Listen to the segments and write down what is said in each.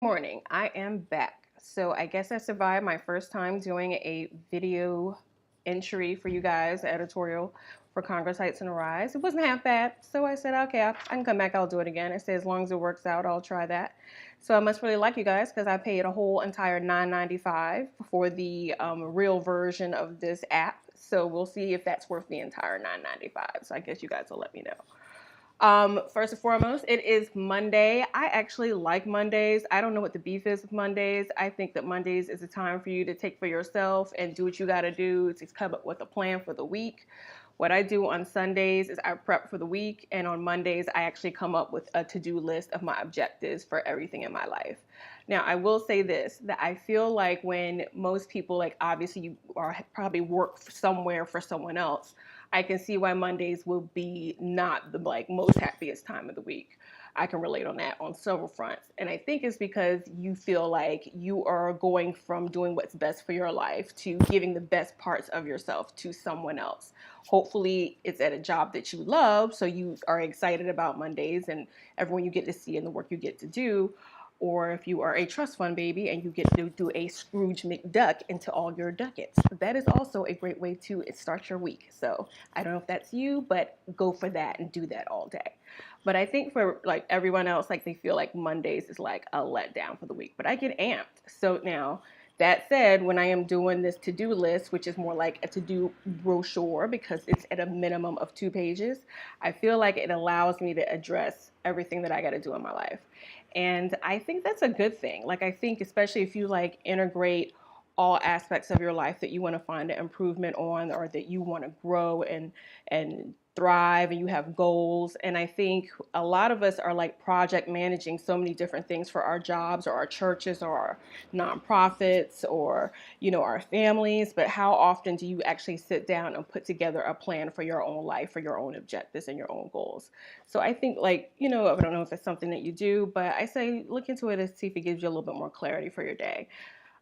Morning, I am back. So I guess I survived my first time doing a video entry for you guys, editorial for Congress Heights and Arise. It wasn't half bad. So I said, okay, I can come back, I'll do it again. I said, as long as it works out, I'll try that. So I must really like you guys because I paid a whole entire $9.95 for the real version of this app. So we'll see if that's worth the entire $9.95. So I guess you guys will let me know. First and foremost, it is Monday. I actually like Mondays. I don't know what the beef is with Mondays. I think that Mondays is a time for you to take for yourself and do what you got to do to come up with a plan for the week. What I do on Sundays is I prep for the week, and on Mondays, I actually come up with a to-do list of my objectives for everything in my life. Now, I will say this, that I feel like when most people, like obviously you are probably work somewhere for someone else, I can see why Mondays will be not the like most happiest time of the week. I can relate on that on several fronts. And I think it's because you feel like you are going from doing what's best for your life to giving the best parts of yourself to someone else. Hopefully it's at a job that you love, so you are excited about Mondays and everyone you get to see and the work you get to do. Or if you are a trust fund baby and you get to do a Scrooge McDuck into all your ducats. That is also a great way to start your week. So I don't know if that's you, but go for that and do that all day. But I think for like everyone else, like they feel like Mondays is like a letdown for the week. But I get amped. So now that said, when I am doing this to-do list, which is more like a to-do brochure because it's at a minimum of 2 pages, I feel like it allows me to address everything that I got to do in my life. And I think that's a good thing. Like, I think especially if you like integrate all aspects of your life that you want to find an improvement on or that you want to grow and thrive and you have goals. And I think a lot of us are like project managing so many different things for our jobs or our churches or our nonprofits or, you know, our families. But how often do you actually sit down and put together a plan for your own life, for your own objectives and your own goals? So I think like, you know, I don't know if it's something that you do, but I say look into it and see if it gives you a little bit more clarity for your day.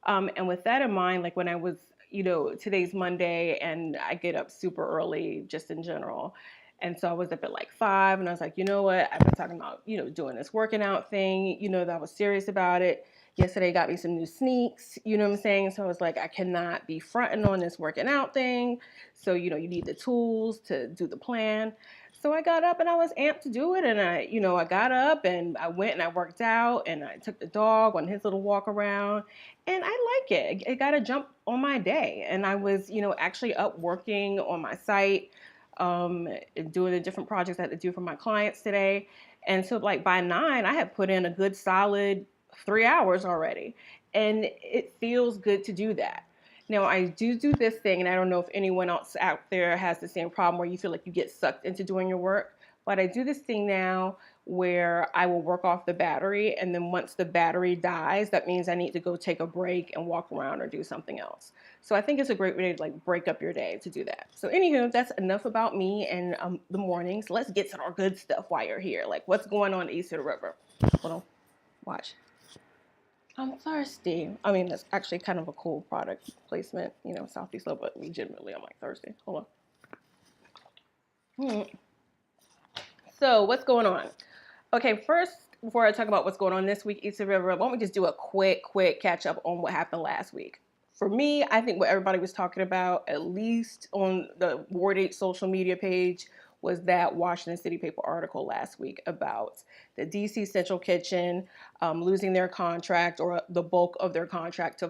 And with that in mind, like when I was, you know, today's Monday and I get up super early just in general. And so I was up at like 5 and I was like, you know what? I've been talking about, you know, doing this working out thing, you know, that I was serious about it. Yesterday got me some new sneaks, you know what I'm saying? So I was like, I cannot be fronting on this working out thing. So, you know, you need the tools to do the plan. So I got up and I was amped to do it. And I got up and I went and I worked out and I took the dog on his little walk around and I like it. It got a jump on my day. And I was, you know, actually up working on my site, doing the different projects I had to do for my clients today. And so like by 9, I had put in a good solid 3 hours already. And it feels good to do that. Now, I do this thing, and I don't know if anyone else out there has the same problem where you feel like you get sucked into doing your work, but I do this thing now where I will work off the battery, and then once the battery dies, that means I need to go take a break and walk around or do something else. So I think it's a great way to like break up your day to do that. So anywho, that's enough about me and the mornings. Let's get to our good stuff while you're here. Like what's going on east of the river? Hold on, watch. I'm thirsty. I mean, that's actually kind of a cool product placement, you know, Southeast Low, but legitimately, I'm like thirsty. Hold on. So, what's going on? Okay, first, before I talk about what's going on this week, East of the River, why don't we just do a quick catch up on what happened last week? For me, I think what everybody was talking about, at least on the Ward 8 social media page, was that Washington City Paper article last week about the DC Central Kitchen losing their contract or the bulk of their contract to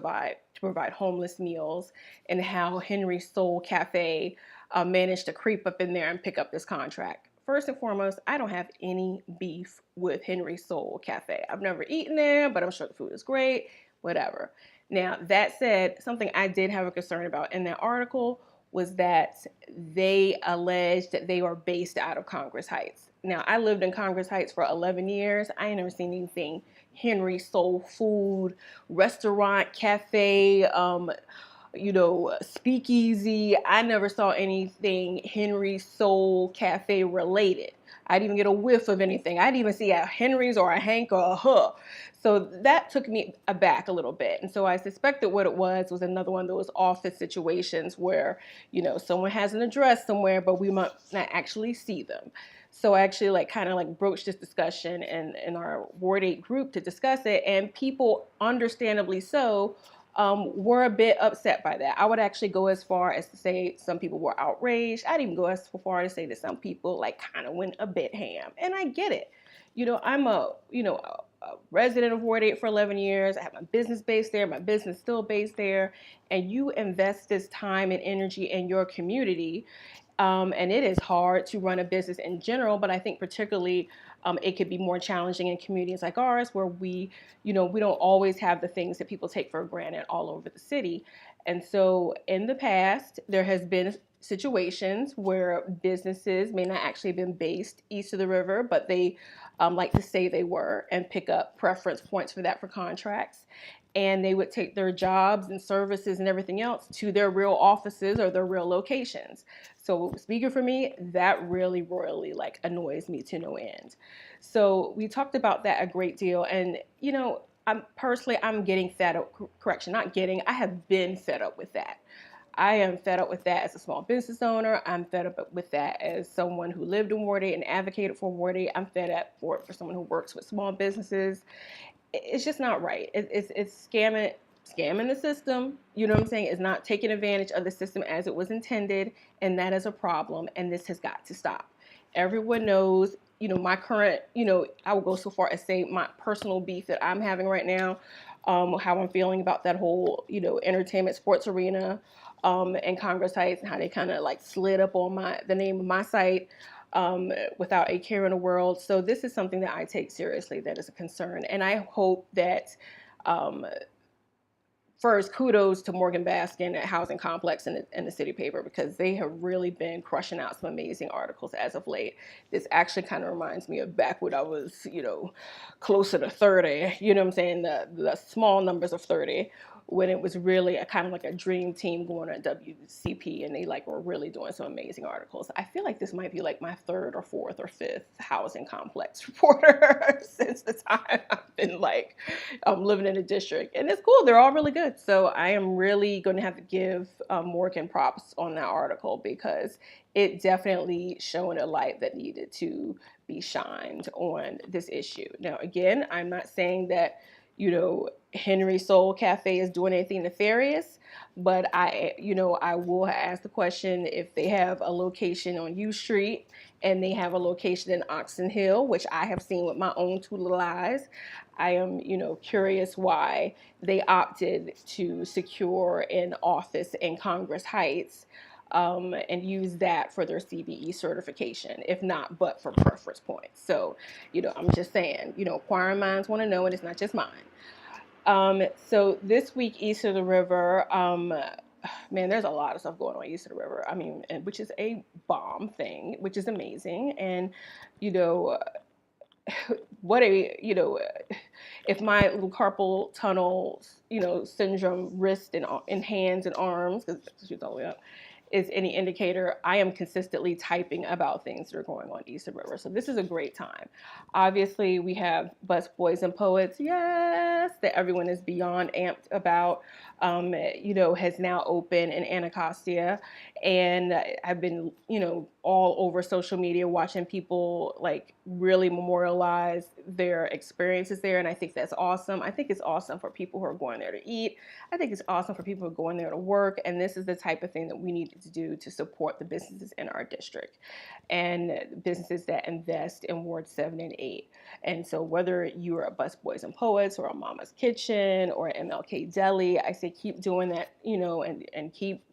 provide homeless meals, and how Henry Soul Cafe managed to creep up in there and pick up this contract. First and foremost, I don't have any beef with Henry Soul Cafe. I've never eaten there, but I'm sure the food is great, whatever. Now, that said, something I did have a concern about in that article was that they alleged that they are based out of Congress Heights. Now, I lived in Congress Heights for 11 years. I ain't never seen anything Henry Soul Food, restaurant, cafe, speakeasy. I never saw anything Henry Soul Cafe related. I didn't even get a whiff of anything. I didn't even see a Henry's or a Hank or a Huh. So that took me aback a little bit. And so I suspected what it was another one of those office situations where, you know, someone has an address somewhere, but we might not actually see them. So I actually like kind of like broached this discussion in our Ward 8 group to discuss it, and people, understandably so, were a bit upset by that. I would actually go as far as to say some people were outraged. I'd even go as far as to say that some people like kind of went a bit ham, and I get it. I'm a resident of Ward 8 for 11 years. I have my business based there. My business still based there, and you invest this time and energy in your community. And it is hard to run a business in general, but I think particularly it could be more challenging in communities like ours where we don't always have the things that people take for granted all over the city. And so in the past, there has been situations where businesses may not actually have been based east of the river, but they like to say they were and pick up preference points for that for contracts. And they would take their jobs and services and everything else to their real offices or their real locations. So speaking for me, that really royally like annoys me to no end. So we talked about that a great deal. And, I'm getting fed up, correction, not getting, I have been fed up with that. I am fed up with that as a small business owner. I'm fed up with that as someone who lived in Ward 8 and advocated for Ward 8. I'm fed up for someone who works with small businesses. It's just not right. It's scamming the system. You know what I'm saying? It's not taking advantage of the system as it was intended, and that is a problem. And this has got to stop. Everyone knows. My current. I will go so far as say my personal beef that I'm having right now. How I'm feeling about that whole entertainment sports arena, and Congress Heights, and how they kind of like slid up on the name of my site without a care in the world. So this is something that I take seriously, that is a concern. And I hope that, um, first, kudos to Morgan Baskin at Housing Complex and the City Paper, because they have really been crushing out some amazing articles as of late. This actually kind of reminds me of back when I was, closer to 30, you know what I'm saying, the small numbers of 30, when it was really a kind of like a dream team going at WCP, and they like were really doing some amazing articles. I feel like this might be like my third or fourth or fifth housing complex reporter since the time I've been like living in the district, and it's cool. They're all really good. So I am really going to have to give Morgan props on that article, because it definitely shone a light that needed to be shined on this issue. Now, again, I'm not saying that Henry Soul Cafe is doing anything nefarious, but I will ask the question if they have a location on U Street and they have a location in Oxon Hill, which I have seen with my own two little eyes. I am, curious why they opted to secure an office in Congress Heights, and use that for their CBE certification, if not but for preference points. So, I'm just saying, inquiring minds want to know, and it's not just mine. So this week, east of the river, man, there's a lot of stuff going on east of the river. I mean, which is a bomb thing, which is amazing. And, you know, what a, if my little carpal tunnel, syndrome, wrist and hands and arms, because she's all the way up, is any indicator, I am consistently typing about things that are going on east of the river. So this is a great time. Obviously, we have Busboys and Poets, yes, that everyone is beyond amped about, has now opened in Anacostia. And I've been, all over social media watching people like really memorialize their experiences there. And I think that's awesome. I think it's awesome for people who are going there to eat. I think it's awesome for people who are going there to work. And this is the type of thing that we need to do to support the businesses in our district and businesses that invest in Ward 7 and 8. And so whether you are a Busboys and Poets or a Mama's Kitchen or an MLK Deli, I say keep doing that, and keep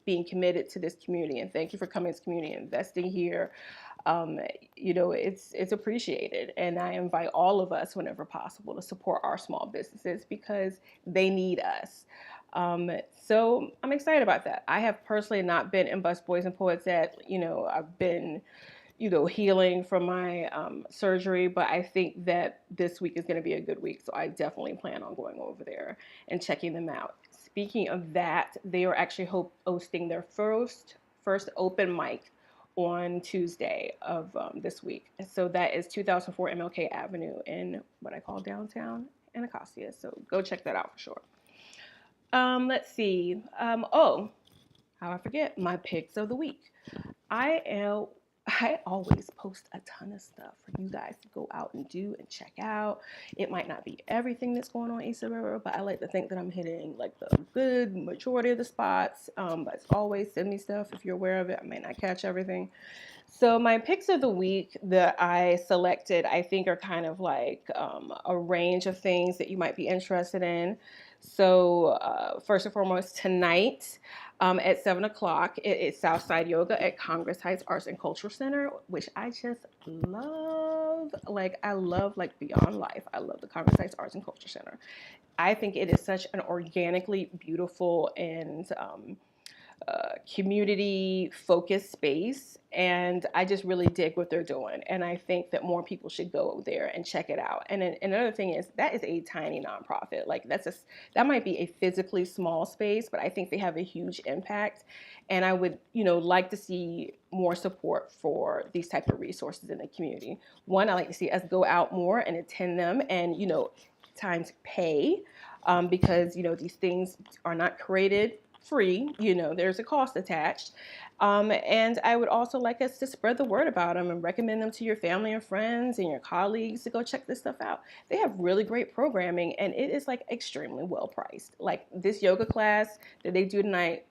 being committed to this community. And thank you for coming to this community and investing here. It's appreciated. And I invite all of us, whenever possible, to support our small businesses because they need us. So I'm excited about that. I have personally not been in Busboys and Poets yet. I've been, healing from my surgery, but I think that this week is going to be a good week. So I definitely plan on going over there and checking them out. Speaking of that, they are actually hosting their first open mic on Tuesday of this week. So that is 2004 MLK Avenue in what I call downtown Anacostia. So go check that out for sure. Let's see. How I forget my picks of the week. I I always post a ton of stuff for you guys to go out and do and check out. It might not be everything that's going on East of the River, but I like to think that I'm hitting like the good majority of the spots. But as always, send me stuff if you're aware of it. I may not catch everything. So my picks of the week that I selected, I think, are kind of like a range of things that you might be interested in. So first and foremost, tonight at 7 o'clock, it is Southside Yoga at Congress Heights Arts and Cultural Center, which I just love. Like I love like beyond life. I love the Congress Heights Arts and Culture Center. I think it is such an organically beautiful and community focused space, and I just really dig what they're doing, and I think that more people should go there and check it out. And then another thing is that is a tiny nonprofit. Like that might be a physically small space, but I think they have a huge impact, and I would like to see more support for these type of resources in the community. One, I like to see us go out more and attend them, and times pay, because these things are not created free. There's a cost attached. And I would also like us to spread the word about them and recommend them to your family and friends and your colleagues to go check this stuff out. They have really great programming, and it is like extremely well priced. Like this yoga class that they do tonight,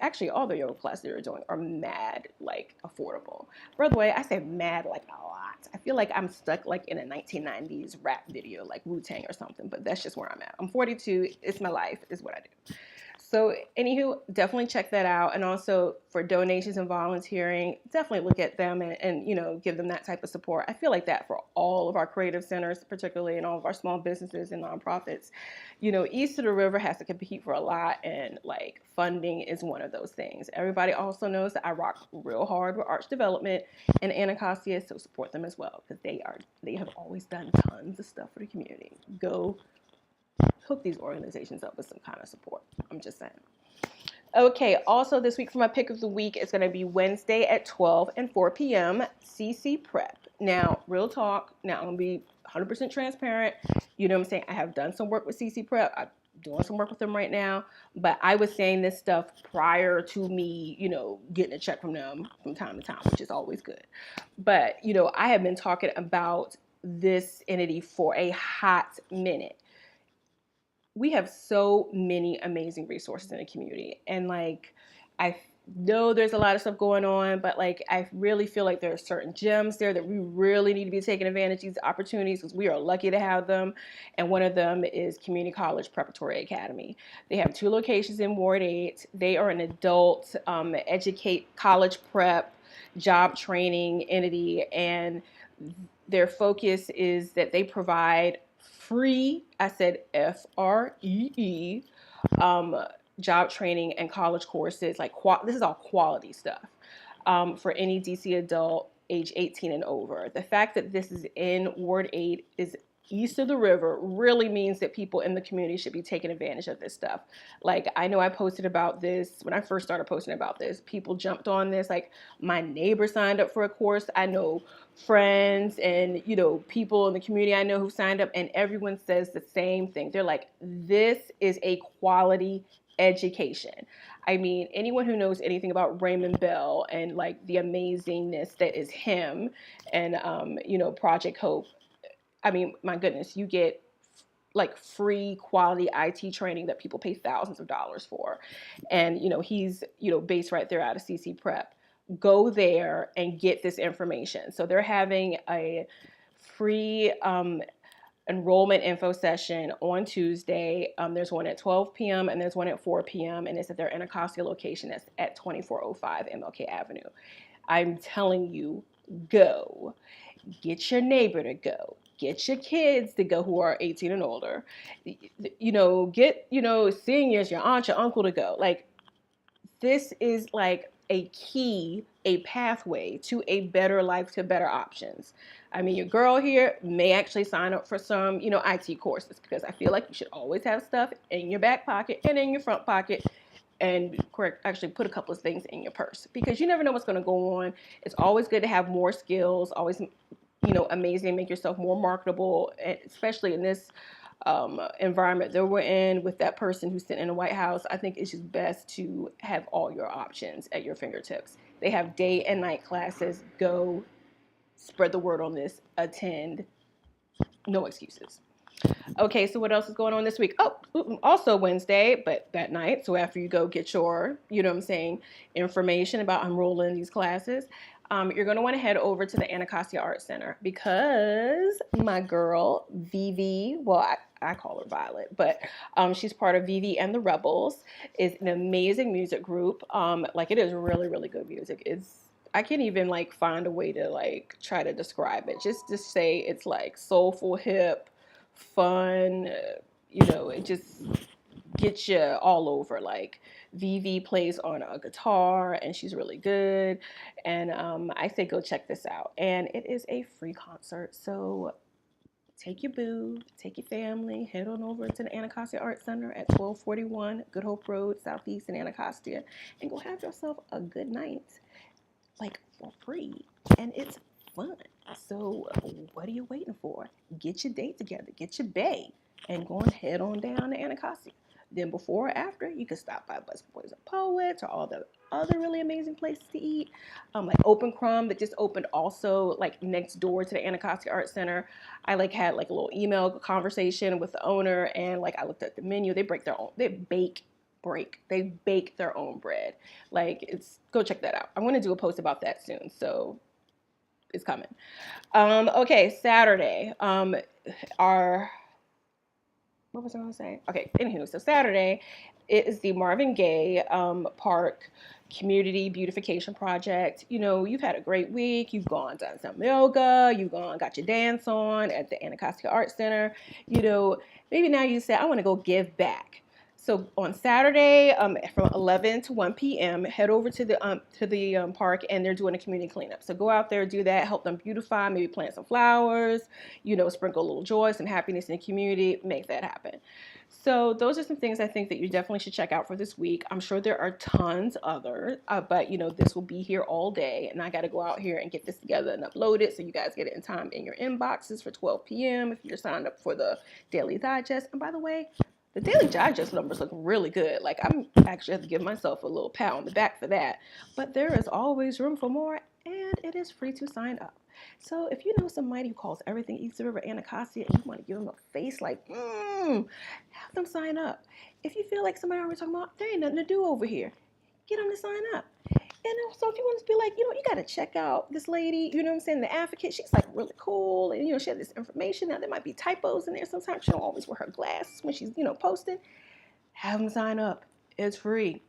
actually all the yoga classes they're doing are mad like affordable. By the way, I say mad like a lot. I feel like I'm stuck like in a 1990s rap video like Wu-Tang or something, but that's just where I'm at. I'm 42. It's my life. Is what I do. So anywho, definitely check that out. And also for donations and volunteering, definitely look at them and give them that type of support. I feel like that for all of our creative centers, particularly, and all of our small businesses and nonprofits. East of the River has to compete for a lot, and like funding is one of those things. Everybody also knows that I rock real hard with Arts Development and Anacostia, so support them as well, because they have always done tons of stuff for the community. Go hook these organizations up with some kind of support. I'm just saying. Okay, also this week for my pick of the week is going to be Wednesday at 12 and 4 p.m. CC Prep. Now, real talk, now I'm going to be 100% transparent. You know what I'm saying? I have done some work with CC Prep. I'm doing some work with them right now, but I was saying this stuff prior to me, getting a check from them from time to time, which is always good. But, I have been talking about this entity for a hot minute. We have so many amazing resources in the community, and like I know there's a lot of stuff going on, but like I really feel like there are certain gems there that we really need to be taking advantage of these opportunities, because we are lucky to have them. And one of them is Community College Preparatory Academy. They have 2 locations in Ward 8. They are an adult educate college prep job training entity, and their focus is that they provide free, I said FREE, job training and college courses. Like this is all quality stuff for any DC adult age 18 and over. The fact that this is in Ward 8 is east of the river really means that people in the community should be taking advantage of this stuff. Like I know I posted about this when I first started posting about this. People jumped on this. Like my neighbor signed up for a course. I know friends and people in the community I know who signed up, and everyone says the same thing. They're like, this is a quality education. I mean, anyone who knows anything about Raymond Bell and like the amazingness that is him and Project Hope, I mean, my goodness, you get like free quality IT training that people pay thousands of dollars for. And, he's, based right there out of CC Prep. Go there and get this information. So they're having a free enrollment info session on Tuesday. There's one at 12 p.m. and there's one at 4 p.m. and it's at their Anacostia location. That's at 2405 MLK Avenue. I'm telling you, go. Get your neighbor to go. Get your kids to go who are 18 and older. Get, seniors, your aunt, your uncle to go. Like, this is like a key, a pathway to a better life, to better options. I mean, your girl here may actually sign up for some, IT courses, because I feel like you should always have stuff in your back pocket and in your front pocket, and actually put a couple of things in your purse, because you never know what's going to go on. It's always good to have more skills, always amazing, make yourself more marketable, especially in this environment that we're in with that person who's sitting in the White House. I think it's just best to have all your options at your fingertips. They have day and night classes. Go spread the word on this. Attend. No excuses. Okay, so what else is going on this week? Oh, also Wednesday, but that night. So after you go get your, information about enrolling in these classes, you're going to want to head over to the Anacostia Art Center because my girl, Vivi, well, I call her Violet, but she's part of Vivi and the Rebels, is an amazing music group. It is really, really good music. I can't even find a way to try to describe it. Just to say it's soulful, hip, fun. It just gets you all over. Vivi plays on a guitar and she's really good. And I say go check this out. And it is a free concert, so take your boo, take your family, head on over to the Anacostia Art Center at 1241 Good Hope Road, Southeast in Anacostia, and go have yourself a good night, for free. And it's fun. So what are you waiting for? Get your date together, get your bae, and go and head on down to Anacostia. Then before or after, you can stop by Busboys and Poets or all the other really amazing places to eat. Open Crumb that just opened also next door to the Anacostia Art Center. I had a little email conversation with the owner, and I looked at the menu. They bake their own bread. Go check that out. I'm going to do a post about that soon, so it's coming. Okay, Saturday. What was I going to say? Okay, anywho, so Saturday it is the Marvin Gaye Park Community Beautification Project. You've had a great week. You've done some yoga. You've got your dance on at the Anacostia Art Center. Maybe now you say, I want to go give back. So on Saturday, from 11 to 1 p.m., head over to the park, and they're doing a community cleanup. So go out there, do that, help them beautify, maybe plant some flowers, sprinkle a little joy, some happiness in the community, make that happen. So those are some things I think that you definitely should check out for this week. I'm sure there are tons others, but this will be here all day, and I got to go out here and get this together and upload it so you guys get it in time in your inboxes for 12 p.m. if you're signed up for the Daily Digest. And by the way, the Daily Digest numbers look really good. I'm actually have to give myself a little pat on the back for that. But there is always room for more, and it is free to sign up. So if you know somebody who calls everything East River Anacostia and you want to give them a face have them sign up. If you feel like somebody already talking about, there ain't nothing to do over here, get them to sign up. And also, if you want to be you got to check out this lady, the advocate. She's really cool. And, she had this information. Now, there might be typos in there. Sometimes she don't always wear her glasses when she's, posting. Have them sign up. It's free.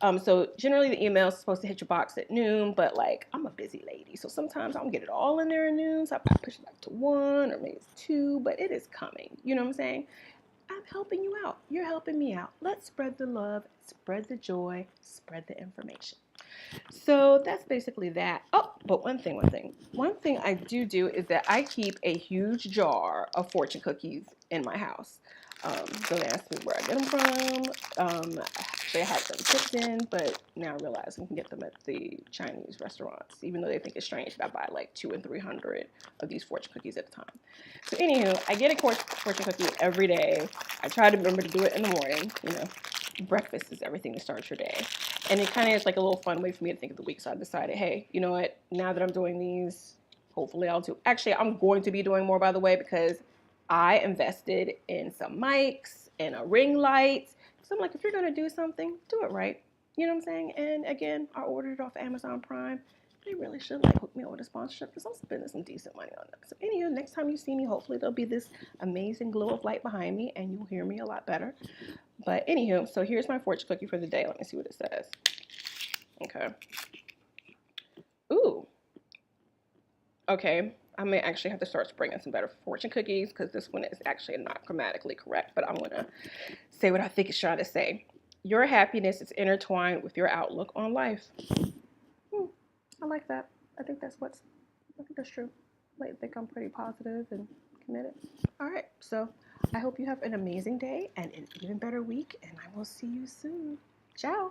So generally the email is supposed to hit your box at noon, but I'm a busy lady. So sometimes I don't get it all in there at noon. So I push it back to 1 or maybe it's 2, but it is coming. You know what I'm saying? I'm helping you out. You're helping me out. Let's spread the love, spread the joy, spread the information. So that's basically that. Oh, but one thing I do is that I keep a huge jar of fortune cookies in my house. Don't ask me where I get them from. They had them shipped in, but now I realize I can get them at the Chinese restaurants, even though they think it's strange that I buy 200 and 300 of these fortune cookies at a time. So anywho, I get a fortune cookie every day. I try to remember to do it in the morning. Breakfast is everything to start your day. And it kind of is a little fun way for me to think of the week. So I decided, hey, you know what? Now that I'm doing these, hopefully I'll do. Actually, I'm going to be doing more, by the way, because I invested in some mics and a ring light. So I'm if you're going to do something, do it right. You know what I'm saying? And again, I ordered it off Amazon Prime. They really should hook me up with a sponsorship because I'm spending some decent money on them. So anyway, next time you see me, hopefully there'll be this amazing glow of light behind me and you'll hear me a lot better. But anywho, so here's my fortune cookie for the day. Let me see what it says. Okay. Ooh. Okay. I may actually have to start bringing some better fortune cookies because this one is actually not grammatically correct, but I'm going to say what I think it's trying to say. Your happiness is intertwined with your outlook on life. I like that. I think that's true. I think I'm pretty positive and committed. All right. So I hope you have an amazing day and an even better week, and I will see you soon. Ciao.